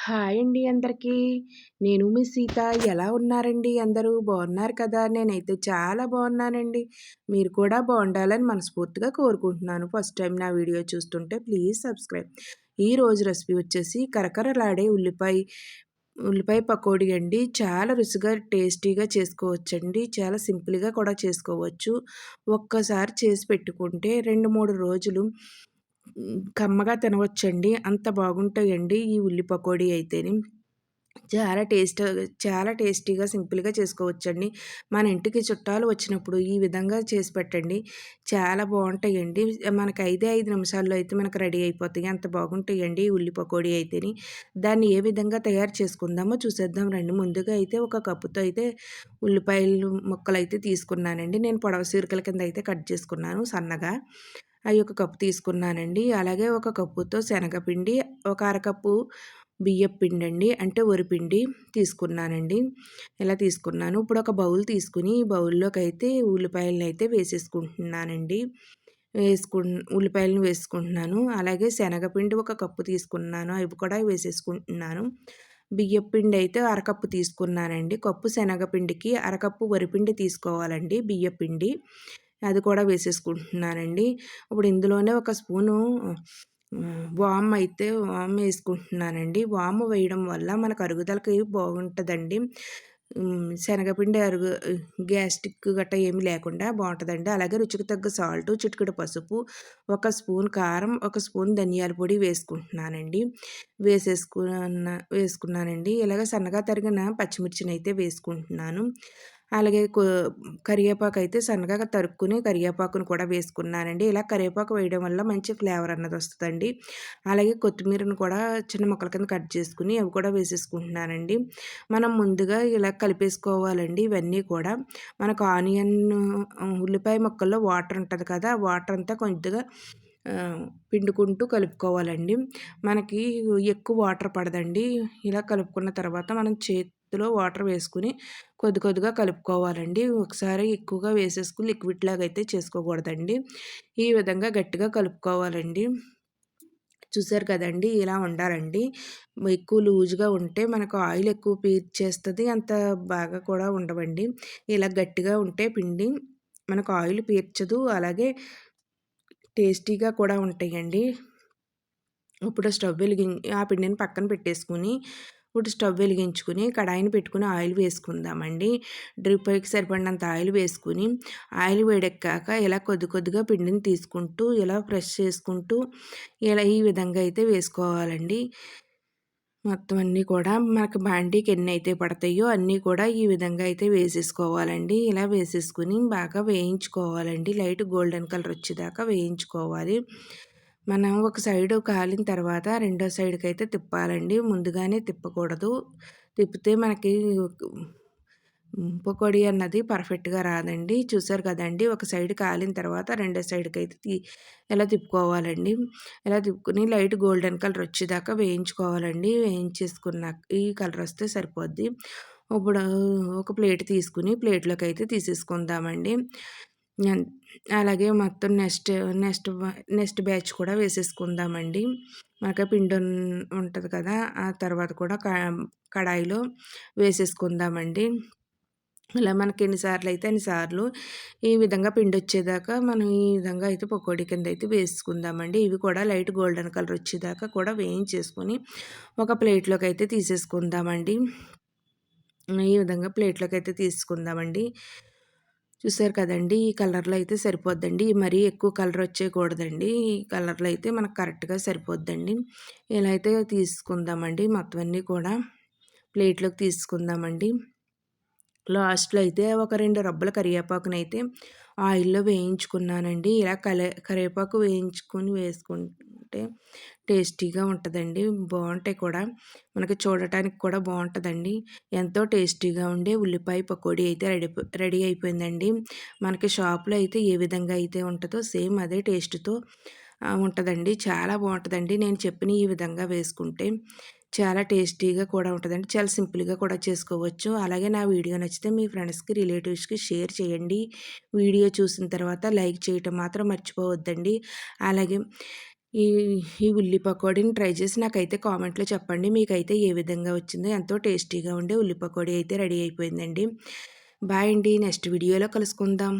Hi అండి అందరికీ. నేను మీ సీత. ఎలా ఉన్నారండి అందరూ? బాగున్నారు కదా! నేనైతే చాలా బాగున్నానండి. మీరు కూడా బావుండాలని మనస్ఫూర్తిగా కోరుకుంటున్నాను. ఫస్ట్ టైం నా వీడియో చూస్తుంటే ప్లీజ్ సబ్స్క్రైబ్. ఈరోజు రెసిపీ వచ్చేసి కరకరలాడే ఉల్లిపాయ పకోడీ అండి. చాలా రుచిగా, టేస్టీగా చేసుకోవచ్చండి. చాలా సింపుల్‌గా కూడా చేసుకోవచ్చు. ఒక్కసారి చేసి పెట్టుకుంటే 2, 3 రోజులు కమ్మగా తినవచ్చండి. అంత బాగుంటాయండి ఈ ఉల్లి పకోడీ అయితేని. చాలా చాలా టేస్టీగా, సింపుల్‌గా చేసుకోవచ్చండి. మన ఇంటికి చుట్టాలు వచ్చినప్పుడు ఈ విధంగా చేసి పెట్టండి. చాలా బావుంటాయండి. మనకు 5 నిమిషాల్లో అయితే మనకు రెడీ అయిపోతాయి. అంత బాగుంటాయండి ఈ ఉల్లి పకోడీ అయితేని. దాన్ని ఏ విధంగా తయారు చేసుకుందామో చూసేద్దాం రండి. ముందుగా అయితే ఒక కప్పుతో అయితే ఉల్లిపాయలు ముక్కలైతే తీసుకున్నానండి. నేను పొడవు చీలికల కింద అయితే కట్ చేసుకున్నాను సన్నగా. అయి ఒక కప్పు తీసుకున్నానండి. అలాగే ఒక కప్పుతో శనగపిండి, ఒక అరకప్పు బియ్యపు పిండండి. అంటే వరిపిండి తీసుకున్నానండి. ఇలా తీసుకున్నాను. ఇప్పుడు ఒక బౌల్ తీసుకొని, ఈ బౌల్‌లోకైతే ఉల్లిపాయలనైతే వేసేసుకుంటున్నానండి. ఉల్లిపాయలను వేసుకుంటున్నాను. అలాగే శనగపిండి ఒక కప్పు తీసుకున్నాను. అవి కూడా వేసేసుకుంటున్నాను. బియ్యపు పిండి అయితే అరకప్పు తీసుకున్నానండి. కప్పు శనగపిండికి అరకప్పు వరిపిండి తీసుకోవాలండి బియ్యపు పిండి. అది కూడా వేసేసుకుంటున్నానండి. ఇప్పుడు ఇందులోనే ఒక స్పూను వామ్ వేసుకుంటున్నానండి. వాము వేయడం వల్ల మనకు అరుగుదలకి బాగుంటదండి. శనగపిండి గ్యాస్ట్రిక్ గట్టా ఏమి లేకుండా బావుంటదండి. అలాగే రుచికి తగ్గ సాల్టు, చిటికెడు పసుపు, ఒక స్పూన్ కారం, ఒక స్పూన్ ధనియాల పొడి వేసుకుంటున్నానండి. వేసుకున్నానండి. ఇలాగ సన్నగా తరిగిన పచ్చిమిర్చినైతే వేసుకుంటున్నాను. అలాగే కరివేపాకైతే సన్నగా తరుక్కుని కరివేపాకును కూడా వేసుకున్నానండి. ఇలా కరివేపాకు వేయడం వల్ల మంచి ఫ్లేవర్ అన్నది వస్తదండి. అలాగే కొత్తిమీరను కూడా చిన్న ముక్కల కింద కట్ చేసుకొని అవి కూడా వేసేసుకుంటున్నానండి. మనం ముందుగా ఇలా కలిపేసుకోవాలండి ఇవన్నీ కూడా. మనకు ఉల్లిపాయ ముక్కల్లో వాటర్ ఉంటది కదా! ఆ వాటర్ అంతా కొద్దిగా పిండుకుంటూ కలుపుకోవాలండి. మనకి ఎక్కువ వాటర్ పడదండి. ఇలా కలుపుకున్న తర్వాత మనం చేతిలో వాటర్ వేసుకొని కొద్దిగా కలుపుకోవాలండి. ఒకసారి ఎక్కువగా వేసేసుకొని లిక్విడ్ లాగా అయితే చేసుకోకూడదండి. ఈ విధంగా గట్టిగా కలుపుకోవాలండి. చూసారు కదండీ! ఇలా ఉండాలండి. ఎక్కువ లూజ్‌గా ఉంటే మనకు ఆయిల్ ఎక్కువ పీల్చేస్తది. అంత బాగా కూడా ఉండవండి. ఇలా గట్టిగా ఉంటే పిండి మనకు ఆయిల్ పీల్చదు. అలాగే టేస్టీగా కూడా ఉంటాయండి. ఇప్పుడు ఆ పిండిని పక్కన పెట్టేసుకొని, ఇప్పుడు స్టవ్ వెలిగించుకొని, కడాయిని పెట్టుకొని ఆయిల్ వేసుకుందామండి. డ్రిప్ పైకి సరిపడినంత ఆయిల్ వేసుకొని, ఆయిల్ వేడెక్కాక ఇలా కొద్దిగా పిండిని తీసుకుంటూ, ఇలా ప్రెస్ చేసుకుంటూ, ఇలా ఈ విధంగా అయితే వేసుకోవాలండి. మొత్తం అన్నీ కూడా మనకు బాండీకి ఎన్నైతే పడతాయో అన్నీ కూడా ఈ విధంగా అయితే వేసేసుకోవాలండి. ఇలా వేసేసుకొని బాగా వేయించుకోవాలండి. లైట్ గోల్డెన్ కలర్ వచ్చేదాకా వేయించుకోవాలి. మనం ఒక సైడు కాలిన తర్వాత రెండో సైడ్‌కైతే తిప్పాలండి. ముందుగానే తిప్పకూడదు. తిప్పితే మనకి పకోడీ అన్నది పర్ఫెక్ట్‌గా రాదండి. చూసారు కదండీ! ఒక సైడ్ కాలిన తర్వాత రెండో సైడ్‌కైతే ఇలా తిప్పుకోవాలండి. ఇలా తిప్పుకొని లైట్ గోల్డెన్ కలర్ వచ్చేదాకా వేయించుకోవాలండి. వేయించేసుకున్నాక ఈ కలర్ వస్తే సరిపోద్ది. ఇప్పుడు ఒక ప్లేట్ తీసుకొని ప్లేట్‌లోకైతే తీసేసుకుందామండి. అన్ అలాగే మొత్తం నెక్స్ట్ బ్యాచ్ కూడా వేసేసుకుందామండి. మనకు పిండి ఉంటది కదా! ఆ తర్వాత కూడా కడాయిలో వేసేసుకుందామండి. ఇలా మనకి ఎన్ని సార్లయితే అన్ని సార్లు ఈ విధంగా పిండొచ్చేదాకా మనం ఈ విధంగా అయితే పకోడీ కింద అయితే వేసుకుందామండి. ఇవి కూడా లైట్ గోల్డెన్ కలర్ వచ్చేదాకా కూడా వేయించేసుకొని ఒక ప్లేట్‌లోకి అయితే తీసేసుకుందామండి. ఈ విధంగా ప్లేట్‌లోకి అయితే తీసుకుందామండి. చూసారు కదండీ! ఈ కలర్‌లో అయితే సరిపోద్దండి. మరీ ఎక్కువ కలర్ వచ్చేయకూడదండి. ఈ కలర్‌లో అయితే మనకు కరెక్ట్‌గా సరిపోద్దండి. ఇలా అయితే తీసుకుందామండి. మొత్తం అన్నీ కూడా ప్లేట్‌లోకి తీసుకుందామండి. లాస్ట్‌లో అయితే ఒక 2 రబ్బల కరివేపాకునైతే ఆయిల్‌లో వేయించుకున్నానండి. ఇలా కరివేపాకు వేయించుకొని వేసుకుంటే టేస్టీగా ఉంటదండి. బావుంటాయి కూడా. మనకి చూడటానికి కూడా బావుంటదండి. ఎంతో టేస్టీగా ఉండే ఉల్లిపాయ పకోడీ అయితే రెడీ అయిపోయిందండి. మనకి షాప్‌లో అయితే ఏ విధంగా అయితే ఉంటదో సేమ్ అదే టేస్ట్‌తో ఉంటదండి. చాలా బావుంటదండి. నేను చెప్పిన ఈ విధంగా వేసుకుంటే. చాలా టేస్టీగా కూడా ఉంటదండి. చాలా సింపుల్‌గా కూడా చేసుకోవచ్చు. అలాగే నా వీడియో నచ్చితే మీ ఫ్రెండ్స్‌కి, రిలేటివ్స్‌కి షేర్ చేయండి. వీడియో చూసిన తర్వాత లైక్ చేయటం మాత్రం మర్చిపోవద్దండి. అలాగే ఈ ఈ ఉల్లి పకోడీని ట్రై చేసి నాకైతే కామెంట్‌లో చెప్పండి. మీకైతే ఏ విధంగా వచ్చిందో? ఎంతో టేస్టీగా ఉండే ఉల్లి పకోడీ అయితే రెడీ అయిపోయిందండి. బాయ్ అండి. నెక్స్ట్ వీడియోలో కలుసుకుందాం.